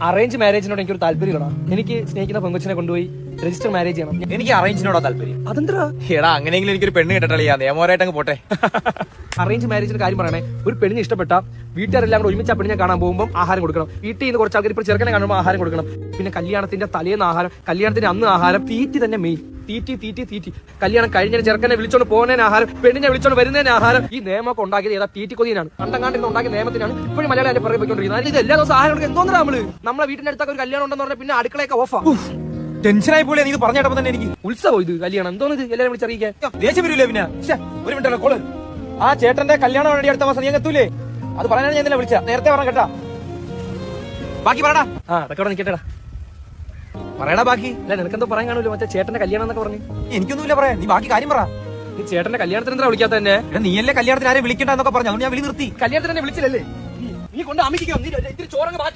Arrange മാരേജിനോട് എനിക്കൊരു താല്പര്യമില്ല. എനിക്ക് സ്നേഹിക്കുന്ന പെങ്കൊച്ചിനെ കൊണ്ടുപോയി രജിസ്റ്റർ മാരേജ് ചെയ്യണം. എനിക്ക് അറേഞ്ചിനോടാ താല്പര്യം. അതെന്താ? എടാ അങ്ങനെയെങ്കിലും എനിക്കൊരു പെണ്ണ് കിട്ടട്ടളിയാ, നിയമപരമായിട്ട് അങ്ങ് പോട്ടെ. അറേഞ്ച് മാരേജിന്റെ കാര്യം പറയണേ. ഒരു പെണ്ണിന് ഇഷ്ടപ്പെട്ട വീട്ടുകാരെല്ലാം കൂടെ ഒരുമിച്ച് ആ പെണ്ണിനെ കാണാൻ പോകുമ്പോൾ ആഹാരം കൊടുക്കണം. വീട്ടിൽ നിന്ന് കുറച്ച് ആൾക്കാർ ഇപ്പോൾ ചെറുക്കനെ കാണുമ്പോൾ ആഹാരം കൊടുക്കണം. പിന്നെ കല്യാണത്തിന്റെ തലേന്ന് ആഹാരം, കല്യാണത്തിന്റെ അന്ന് ആഹാരം, തീറ്റി തന്നെ മെയിൻ. തീറ്റി കല്യാണം കഴിഞ്ഞ ചെറുക്കനെ വിളിച്ചോണ്ട് പോകുന്നതിന് ആഹാരം, പെണ്ണിനെ വിളിച്ചോണ്ട് വരുന്നതിന് ആഹാരം. ഈ നിയമമൊക്കെ ഉണ്ടാക്കിയത് ഏതാ? തീറ്റി കൊതിയാണ്. കണ്ടങ്ങാണ്ട് ഉണ്ടാക്കിയ നിയമത്തിനാണ് ഇപ്പോഴും മലയാളം അതിന്റെ പുറകെ പോയിക്കൊണ്ടിരിക്കുന്നത്. ഇത് എല്ലാ ദിവസം ആഹാരം കൊടുക്കുക എന്തോന്നാ? നമ്മളെ വീട്ടിന്റെ അടുത്തൊക്കെ ഒരു കല്യാണം ഉണ്ടെന്ന് പറഞ്ഞാൽ പിന്നെ അടുക്കളയൊക്കെ ഓഫാ. ടെൻഷനായി പോലെ നീ പറഞ്ഞപ്പോ തന്നെ എനിക്ക് ഉത്സവം ഇത് കല്യാണം എന്തോന്ന്? ഇത് എല്ലാവരും വിളിച്ചറിയിക്കാൻ ദേഷ്യം വരൂലേ? പിന്നെ ഒരു മിനിറ്റ് കോള്. ആ ചേട്ടന്റെ കല്യാണം വേണ്ടി അടുത്ത മാസം നീ എത്തൂലേ? അത് പറയാനാണ് ഞാൻ വിളിച്ച. നേരത്തെ പറഞ്ഞ കേട്ടാ. ബാക്കി പറയടാ. അതൊക്കെ നിൽക്കട്ടെടാ. പറയടാ ബാക്കി. അല്ല നിനക്കെന്തോ പറയാൻ കാണുമല്ലോ, മറ്റേ ചേട്ടന്റെ കല്യാണം എന്നൊക്കെ പറഞ്ഞു. എനിക്കൊന്നുമില്ല പറയാൻ. നീ ബാക്കി കാര്യം പറ. നീ ചേട്ടന്റെ കല്യാണത്തിന് എന്താ വിളിക്കാത്ത തന്നെ? നീയല്ലേ കല്യാണത്തിന് ആരെയും വിളിക്കണ്ടെന്നൊക്കെ പറഞ്ഞു. ഞാൻ വിളി നിർത്തി. കല്യാണത്തിന് തന്നെ വിളിച്ചില്ലല്ലേ? നീ കൊണ്ട് അമിക്കോ? നീ ചോറങ്ങ്